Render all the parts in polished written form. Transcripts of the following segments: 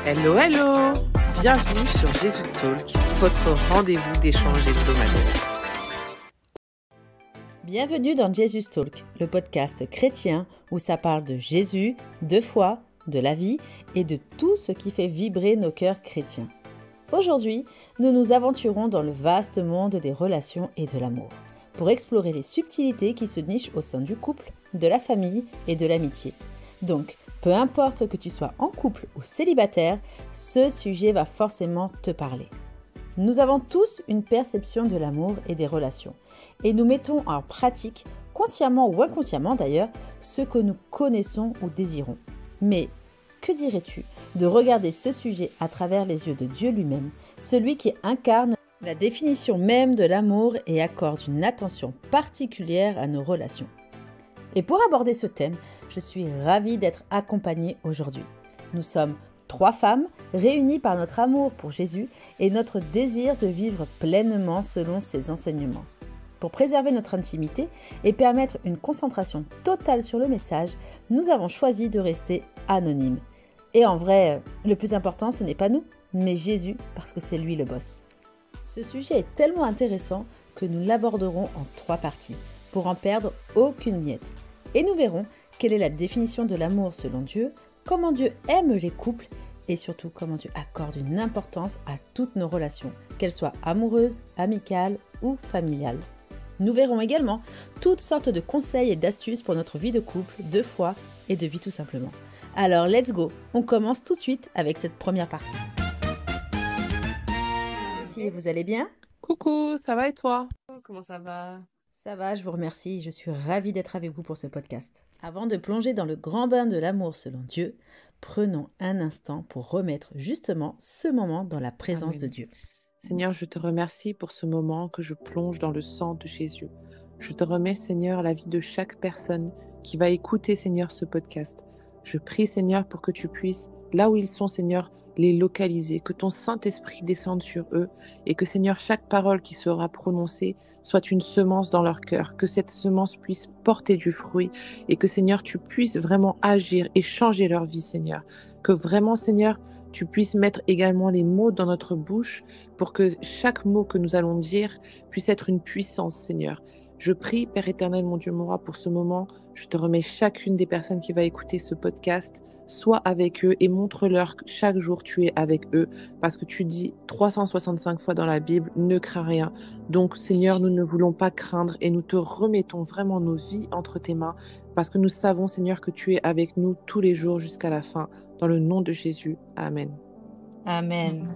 Hello, hello! Bienvenue sur Jésus Talk, votre rendez-vous d'échange hebdomadaire. Bienvenue dans Jesus Talk, le podcast chrétien où ça parle de Jésus, de foi, de la vie et de tout ce qui fait vibrer nos cœurs chrétiens. Aujourd'hui, nous nous aventurons dans le vaste monde des relations et de l'amour, pour explorer les subtilités qui se nichent au sein du couple, de la famille et de l'amitié. Donc, peu importe que tu sois en couple ou célibataire, ce sujet va forcément te parler. Nous avons tous une perception de l'amour et des relations, et nous mettons en pratique, consciemment ou inconsciemment d'ailleurs, ce que nous connaissons ou désirons. Mais que dirais-tu de regarder ce sujet à travers les yeux de Dieu lui-même, celui qui incarne la définition même de l'amour et accorde une attention particulière à nos relations? Et pour aborder ce thème, je suis ravie d'être accompagnée aujourd'hui. Nous sommes 3 femmes réunies par notre amour pour Jésus et notre désir de vivre pleinement selon ses enseignements. Pour préserver notre intimité et permettre une concentration totale sur le message, nous avons choisi de rester anonymes. Et en vrai, le plus important, ce n'est pas nous, mais Jésus, parce que c'est lui le boss. Ce sujet est tellement intéressant que nous l'aborderons en 3 parties, pour en perdre aucune miette. Et nous verrons quelle est la définition de l'amour selon Dieu, comment Dieu aime les couples et surtout comment Dieu accorde une importance à toutes nos relations, qu'elles soient amoureuses, amicales ou familiales. Nous verrons également toutes sortes de conseils et d'astuces pour notre vie de couple, de foi et de vie tout simplement. Alors let's go, on commence tout de suite avec cette première partie. Les filles, vous allez bien ? Coucou, ça va et toi? Comment ça va? Ça va, je vous remercie, je suis ravie d'être avec vous pour ce podcast. Avant de plonger dans le grand bain de l'amour selon Dieu, prenons un instant pour remettre justement ce moment dans la présence de Dieu. Seigneur, je te remercie pour ce moment que je plonge dans le sang de Jésus. Je te remets, Seigneur, la vie de chaque personne qui va écouter, Seigneur, ce podcast. Je prie, Seigneur, pour que tu puisses, là où ils sont, Seigneur, les localiser, que ton Saint-Esprit descende sur eux et que, Seigneur, chaque parole qui sera prononcée soit une semence dans leur cœur, que cette semence puisse porter du fruit et que, Seigneur, tu puisses vraiment agir et changer leur vie, Seigneur. Que vraiment, Seigneur, tu puisses mettre également les mots dans notre bouche pour que chaque mot que nous allons dire puisse être une puissance, Seigneur. Je prie, Père éternel, mon Dieu, mon roi, pour ce moment. Je te remets chacune des personnes qui va écouter ce podcast. Sois avec eux et montre-leur que chaque jour tu es avec eux parce que tu dis 365 fois dans la Bible, ne crains rien. Donc Seigneur, nous ne voulons pas craindre et nous te remettons vraiment nos vies entre tes mains parce que nous savons, Seigneur, que tu es avec nous tous les jours jusqu'à la fin. Dans le nom de Jésus. Amen. Amen.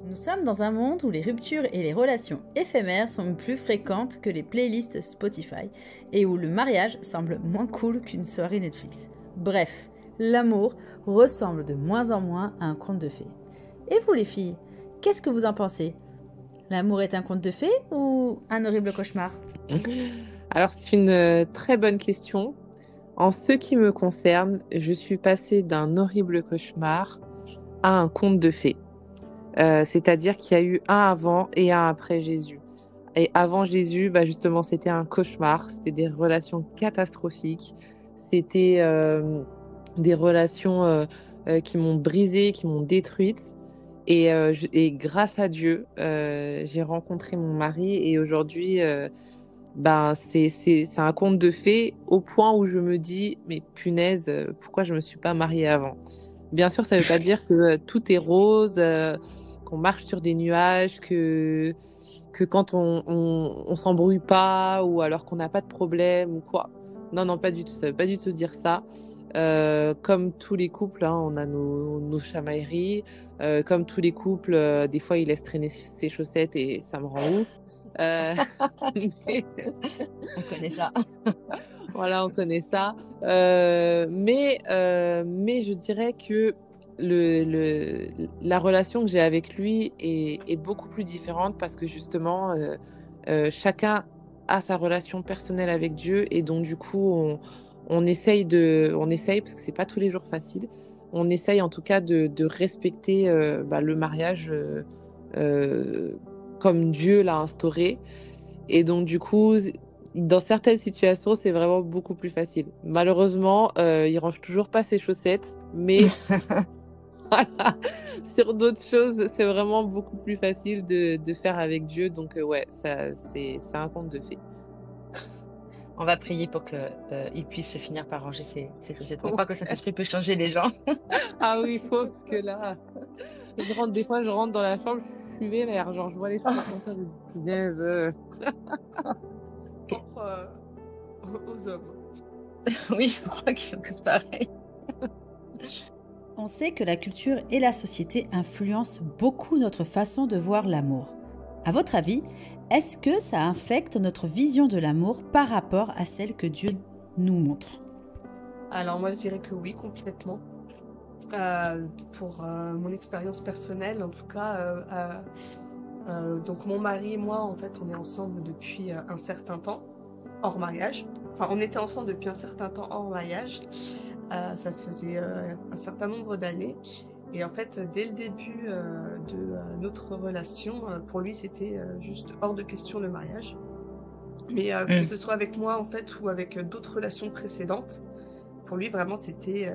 Nous sommes dans un monde où les ruptures et les relations éphémères sont plus fréquentes que les playlists Spotify et où le mariage semble moins cool qu'une soirée Netflix. Bref, l'amour ressemble de moins en moins à un conte de fées. Et vous les filles, qu'est-ce que vous en pensez ? L'amour est un conte de fées ou un horrible cauchemar ? Alors c'est une très bonne question. En ce qui me concerne, je suis passée d'un horrible cauchemar à un conte de fées. C'est-à-dire qu'il y a eu un avant et un après Jésus. Et avant Jésus, justement, c'était un cauchemar. C'était des relations catastrophiques. C'était des relations qui m'ont brisée, qui m'ont détruite. Et grâce à Dieu, j'ai rencontré mon mari et aujourd'hui, c'est un conte de fées au point où je me dis, mais punaise, pourquoi je ne me suis pas mariée avant? Bien sûr, ça ne veut pas dire que tout est rose, qu'on marche sur des nuages, que quand on s'embrouille pas ou alors qu'on n'a pas de problème ou quoi. Non, pas du tout. Ça ne veut pas du tout dire ça. Comme tous les couples, on a nos chamailleries. Comme tous les couples, des fois, il laisse traîner ses chaussettes et ça me rend ouf. On connaît ça. Voilà, on connaît ça. Mais je dirais que la relation que j'ai avec lui est beaucoup plus différente parce que justement, chacun a sa relation personnelle avec Dieu et donc du coup, on essaye parce que c'est pas tous les jours facile. On essaye en tout cas de respecter le mariage comme Dieu l'a instauré. Et donc du coup, dans certaines situations, c'est vraiment beaucoup plus facile. Malheureusement, il range toujours pas ses chaussettes, mais Voilà. Sur d'autres choses, c'est vraiment beaucoup plus facile de faire avec Dieu. Donc, ouais, ça, c'est un conte de fées. On va prier pour que il puisse finir par ranger ses chaussettes. On croit que le Ouais. Saint-Esprit peut changer les gens. Ah oui, il faut, parce que là, des fois, je rentre dans la chambre, je suis vénère. Genre, je vois les choses comme ça, je me dis, punaise. Propre aux hommes. Oui, je crois qu'ils sont tous pareils. On sait que la culture et la société influencent beaucoup notre façon de voir l'amour. À votre avis, est-ce que ça affecte notre vision de l'amour par rapport à celle que Dieu nous montre? Alors moi je dirais que oui, complètement. Pour mon expérience personnelle, en tout cas, donc mon mari et moi, en fait, on est ensemble depuis un certain temps, hors mariage. Enfin, on était ensemble depuis un certain temps hors mariage. Ça faisait un certain nombre d'années. Et en fait, dès le début de notre relation, pour lui, c'était juste hors de question le mariage. Mais que ce soit avec moi, en fait, ou avec d'autres relations précédentes, pour lui, vraiment, c'était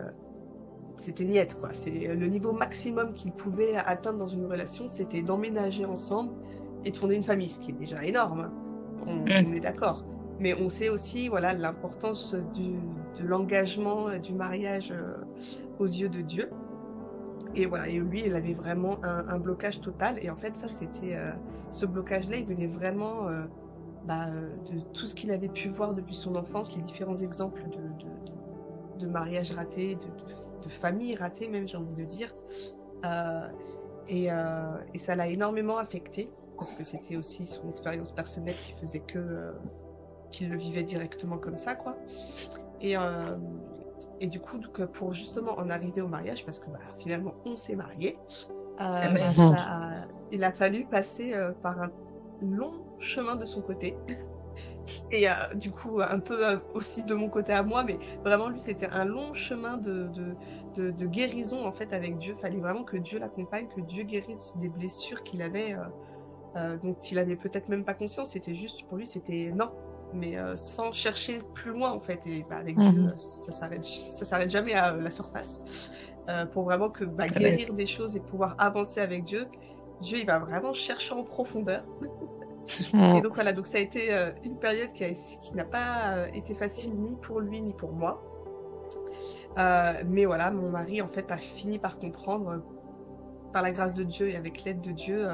niette, quoi. C'est le niveau maximum qu'il pouvait atteindre dans une relation, c'était d'emménager ensemble et de fonder une famille, ce qui est déjà énorme, hein. On est d'accord. Mais on sait aussi, voilà, l'importance de l'engagement du mariage aux yeux de Dieu. Et voilà, et lui, il avait vraiment un blocage total. Et en fait, ça, c'était ce blocage-là, il venait vraiment de tout ce qu'il avait pu voir depuis son enfance, les différents exemples de mariage raté, de famille ratée même, j'ai envie de dire. Et ça l'a énormément affecté, parce que c'était aussi son expérience personnelle qui faisait qu'il le vivait directement comme ça, quoi. Et du coup, pour justement en arriver au mariage, parce que finalement, on s'est mariés, il a fallu passer par un long chemin de son côté. Et du coup, un peu aussi de mon côté à moi, mais vraiment, lui, c'était un long chemin de guérison, en fait, avec Dieu. Il fallait vraiment que Dieu l'accompagne, que Dieu guérisse des blessures qu'il avait, dont il avait peut-être même pas conscience. C'était juste, pour lui, c'était non. Mais sans chercher plus loin, en fait. Et avec Dieu, ça s'arrête jamais à la surface. Pour vraiment guérir des choses et pouvoir avancer avec Dieu, Dieu, il va vraiment chercher en profondeur. Et donc voilà, donc ça a été une période qui n'a pas été facile ni pour lui ni pour moi. Mais voilà, mon mari en fait a fini par comprendre, par la grâce de Dieu et avec l'aide de Dieu,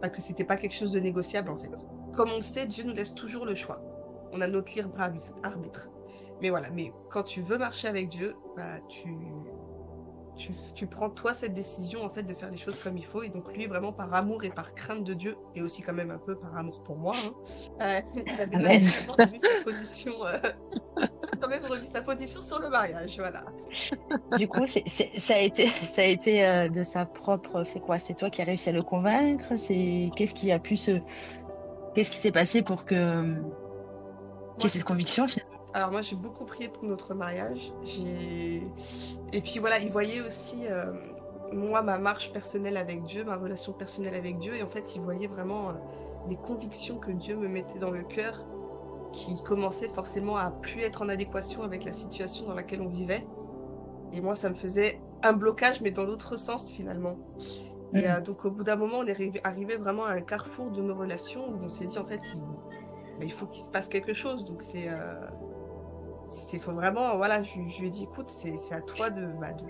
que c'était pas quelque chose de négociable en fait. Comme on le sait, Dieu nous laisse toujours le choix. On a notre libre arbitre. Mais voilà, mais quand tu veux marcher avec Dieu, tu prends toi cette décision en fait de faire les choses comme il faut, et donc lui vraiment par amour et par crainte de Dieu, et aussi quand même un peu par amour pour moi, hein, il avait revu sa position, quand même revu sa position sur le mariage, voilà. Du coup, ça a été de sa propre. C'est quoi? C'est toi qui as réussi à le convaincre? Qu'est-ce qui s'est passé pour qu'il y ait cette conviction finalement? Alors moi j'ai beaucoup prié pour notre mariage. Et puis voilà, il voyait aussi moi ma marche personnelle avec Dieu, ma relation personnelle avec Dieu, et en fait il voyait vraiment des convictions que Dieu me mettait dans le cœur, qui commençaient forcément à plus être en adéquation avec la situation dans laquelle on vivait. Et moi ça me faisait un blocage, mais dans l'autre sens finalement. Et donc au bout d'un moment on est arrivé vraiment à un carrefour de nos relations où on s'est dit en fait il faut qu'il se passe quelque chose. Donc faut vraiment, voilà, je lui ai dit, écoute, c'est à toi de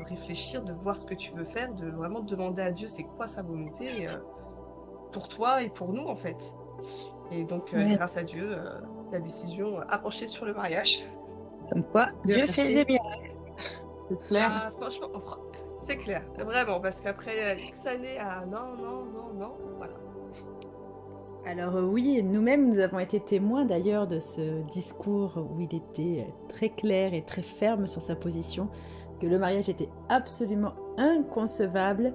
réfléchir, de voir ce que tu veux faire, de vraiment demander à Dieu c'est quoi sa volonté pour toi et pour nous, en fait. Et donc, grâce à Dieu, la décision a penché sur le mariage. Comme quoi, Dieu fait des miracles. C'est clair. Franchement, c'est clair, vraiment, parce qu'après X années non, voilà. Alors oui, nous-mêmes, nous avons été témoins d'ailleurs de ce discours où il était très clair et très ferme sur sa position, que le mariage était absolument inconcevable,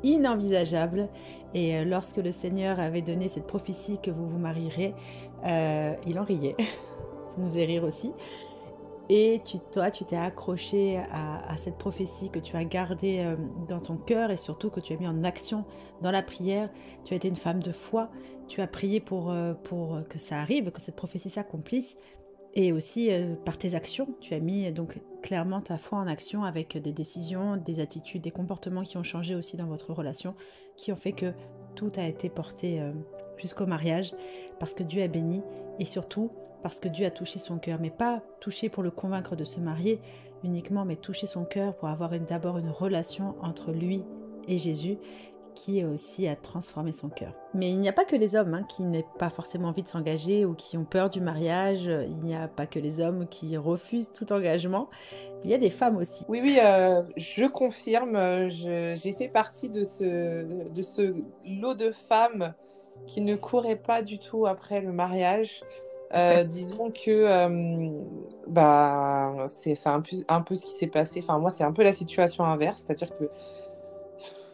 inenvisageable. Et lorsque le Seigneur avait donné cette prophétie que vous vous marierez, il en riait. Ça nous faisait rire aussi. Et toi, tu t'es accroché à cette prophétie que tu as gardée dans ton cœur, et surtout que tu as mis en action dans la prière. Tu as été une femme de foi. Tu as prié pour que ça arrive, que cette prophétie s'accomplisse. Et aussi par tes actions, tu as mis donc clairement ta foi en action avec des décisions, des attitudes, des comportements qui ont changé aussi dans votre relation, qui ont fait que tout a été porté jusqu'au mariage, parce que Dieu a béni et surtout parce que Dieu a touché son cœur, mais pas touché pour le convaincre de se marier uniquement, mais toucher son cœur pour avoir d'abord une relation entre lui et Jésus, qui aussi a transformé son cœur. Mais il n'y a pas que les hommes qui n'aient pas forcément envie de s'engager ou qui ont peur du mariage. Il n'y a pas que les hommes qui refusent tout engagement. Il y a des femmes aussi. Oui, je confirme. J'ai fait partie de ce lot de femmes qui ne couraient pas du tout après le mariage. Disons que c'est un peu ce qui s'est passé. Enfin, moi, c'est un peu la situation inverse. C'est-à-dire que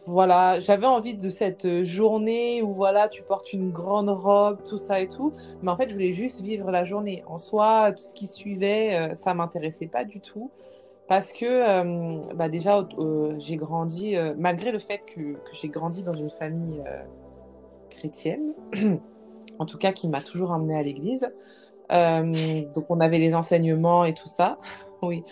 voilà, j'avais envie de cette journée où voilà, tu portes une grande robe, tout ça et tout. Mais en fait, je voulais juste vivre la journée. En soi, tout ce qui suivait, ça m'intéressait pas du tout. Parce que déjà, j'ai grandi, malgré le fait que j'ai grandi dans une famille chrétienne, en tout cas qui m'a toujours emmenée à l'église. Donc, on avait les enseignements et tout ça. Oui.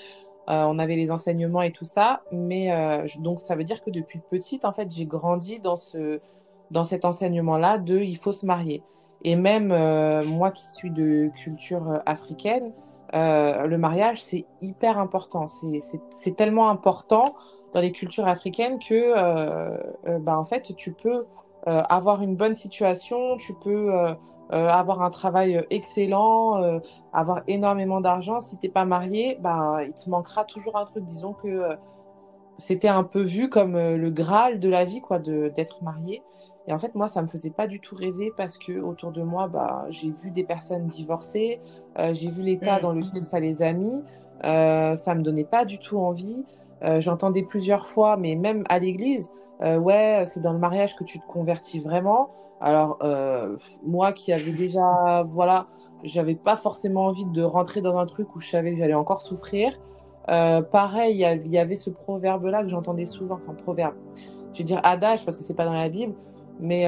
On avait les enseignements et tout ça, mais donc ça veut dire que depuis petite, en fait, j'ai grandi dans cet enseignement-là de il faut se marier. Et même moi qui suis de culture africaine, le mariage, c'est hyper important. C'est tellement important dans les cultures africaines que en fait, tu peux avoir une bonne situation, tu peux avoir un travail excellent, avoir énormément d'argent. Si t'es pas marié, il te manquera toujours un truc. Disons que c'était un peu vu comme le Graal de la vie, quoi, d'être marié. Et en fait, moi, ça me faisait pas du tout rêver parce que autour de moi, j'ai vu des personnes divorcées, j'ai vu l'état dans lequel ça les a mis. Ça me donnait pas du tout envie. J'entendais plusieurs fois, mais même à l'église, ouais, c'est dans le mariage que tu te convertis vraiment. Alors, moi qui avais déjà, voilà, j'avais pas forcément envie de rentrer dans un truc où je savais que j'allais encore souffrir. Pareil, il y avait ce proverbe-là que j'entendais souvent, enfin proverbe, je vais dire adage parce que c'est pas dans la Bible, mais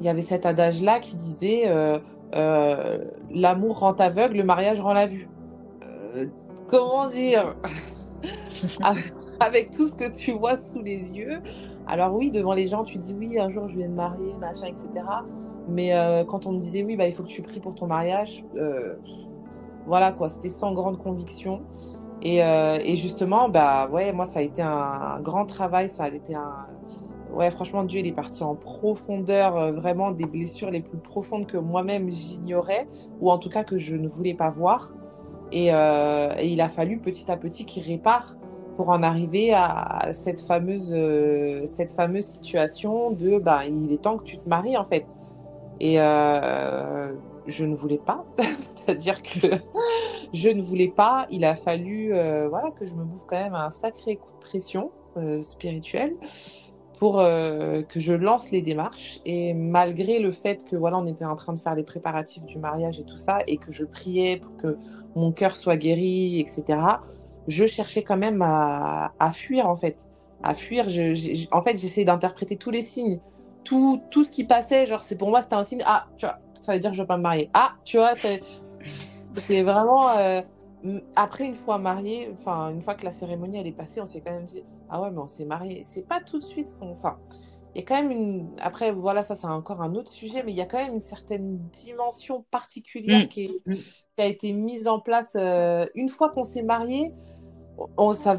il y avait cet adage-là qui disait l'amour rend aveugle, le mariage rend la vue. Comment dire? Avec tout ce que tu vois sous les yeux. Alors oui, devant les gens, tu dis oui, un jour je vais me marier, machin, etc. Mais quand on me disait oui, il faut que tu pries pour ton mariage, voilà quoi, c'était sans grande conviction. Et justement, ouais, moi ça a été un grand travail, ça a été ouais, franchement, Dieu il est parti en profondeur, vraiment des blessures les plus profondes que moi-même j'ignorais, ou en tout cas que je ne voulais pas voir. Et il a fallu petit à petit qu'il répare pour en arriver à cette fameuse situation de il est temps que tu te maries en fait. Et je ne voulais pas, c'est-à-dire que je ne voulais pas. Il a fallu voilà, que je me bouffe quand même un sacré coup de pression spirituelle pour que je lance les démarches. Et malgré le fait que voilà, on était en train de faire les préparatifs du mariage et tout ça, et que je priais pour que mon cœur soit guéri, etc., je cherchais quand même à fuir en fait. À fuir, en fait, j'essayais d'interpréter tous les signes. Tout ce qui passait, genre, pour moi, c'était un signe. Ah, tu vois, ça veut dire que je ne vais pas me marier. Ah, tu vois, c'est vraiment... après, une fois mariée, enfin, une fois que la cérémonie, elle est passée, on s'est quand même dit, ah ouais, mais on s'est mariés. C'est pas tout de suite qu'on... Enfin, il y a quand même une... Après, voilà, ça, c'est encore un autre sujet, mais il y a quand même une certaine dimension particulière qui a été mise en place une fois qu'on s'est mariés.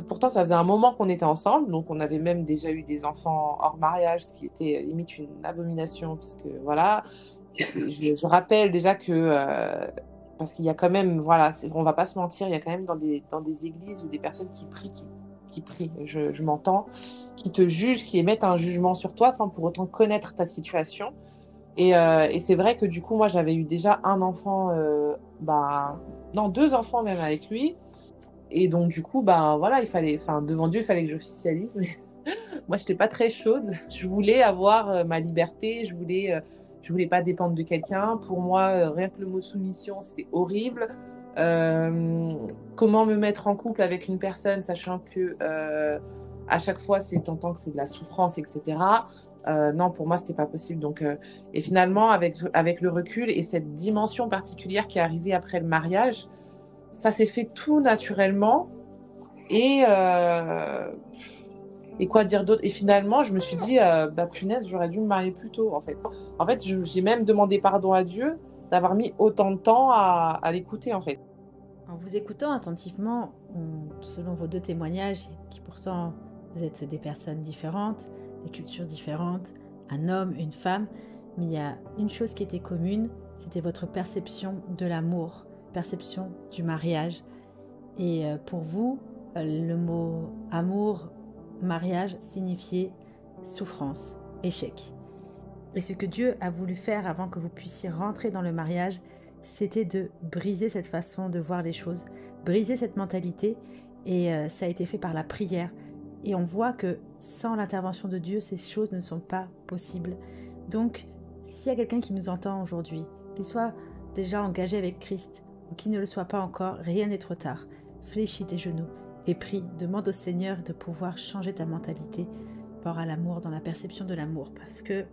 Pourtant, ça faisait un moment qu'on était ensemble, donc on avait même déjà eu des enfants hors mariage, ce qui était limite une abomination, parce que voilà, je rappelle déjà que, parce qu'il y a quand même, voilà, on va pas se mentir, il y a quand même dans des églises ou des personnes qui prient, je m'entends, qui te jugent, qui émettent un jugement sur toi sans pour autant connaître ta situation. Et c'est vrai que du coup, moi, j'avais eu déjà un enfant, non, 2 enfants même avec lui. Et donc, du coup, voilà, devant Dieu, il fallait que j'officialise. Mais moi, je n'étais pas très chaude. Je voulais avoir ma liberté. Je voulais pas dépendre de quelqu'un. Pour moi, rien que le mot soumission, c'était horrible. Comment me mettre en couple avec une personne, sachant que à chaque fois, t'entends que c'est de la souffrance, etc. Non, pour moi, c'était pas possible. Donc, et finalement, avec le recul et cette dimension particulière qui est arrivée après le mariage, ça s'est fait tout naturellement. Et quoi dire d'autre? Et finalement, je me suis dit, punaise, j'aurais dû me marier plus tôt, en fait. En fait, j'ai même demandé pardon à Dieu d'avoir mis autant de temps à l'écouter, en fait. En vous écoutant attentivement, selon vos 2 témoignages, qui pourtant vous êtes des personnes différentes, des cultures différentes, un homme, une femme, mais il y a une chose qui était commune, c'était votre perception de l'amour, perception du mariage. Et pour vous, le mot amour, mariage signifiait souffrance, échec. Et ce que Dieu a voulu faire avant que vous puissiez rentrer dans le mariage, c'était de briser cette façon de voir les choses, briser cette mentalité, et ça a été fait par la prière. Et on voit que sans l'intervention de Dieu, ces choses ne sont pas possibles. Donc, s'il y a quelqu'un qui nous entend aujourd'hui, qu'il soit déjà engagé avec Christ ou qui ne le soit pas encore, rien n'est trop tard. Fléchis tes genoux et prie, demande au Seigneur de pouvoir changer ta mentalité par rapport à l'amour, dans la perception de l'amour. Parce que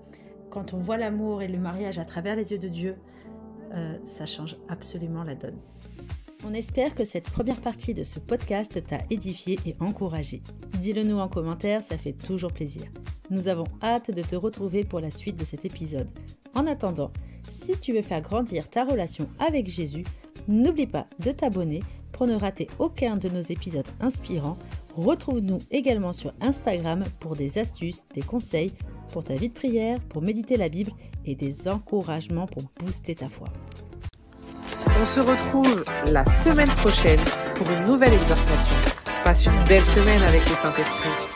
quand on voit l'amour et le mariage à travers les yeux de Dieu, ça change absolument la donne. On espère que cette première partie de ce podcast t'a édifié et encouragé. Dis-le nous en commentaire, ça fait toujours plaisir. Nous avons hâte de te retrouver pour la suite de cet épisode. En attendant, si tu veux faire grandir ta relation avec Jésus, n'oublie pas de t'abonner pour ne rater aucun de nos épisodes inspirants. Retrouve-nous également sur Instagram pour des astuces, des conseils pour ta vie de prière, pour méditer la Bible et des encouragements pour booster ta foi. On se retrouve la semaine prochaine pour une nouvelle exhortation. Passe une belle semaine avec le Saint-Esprit.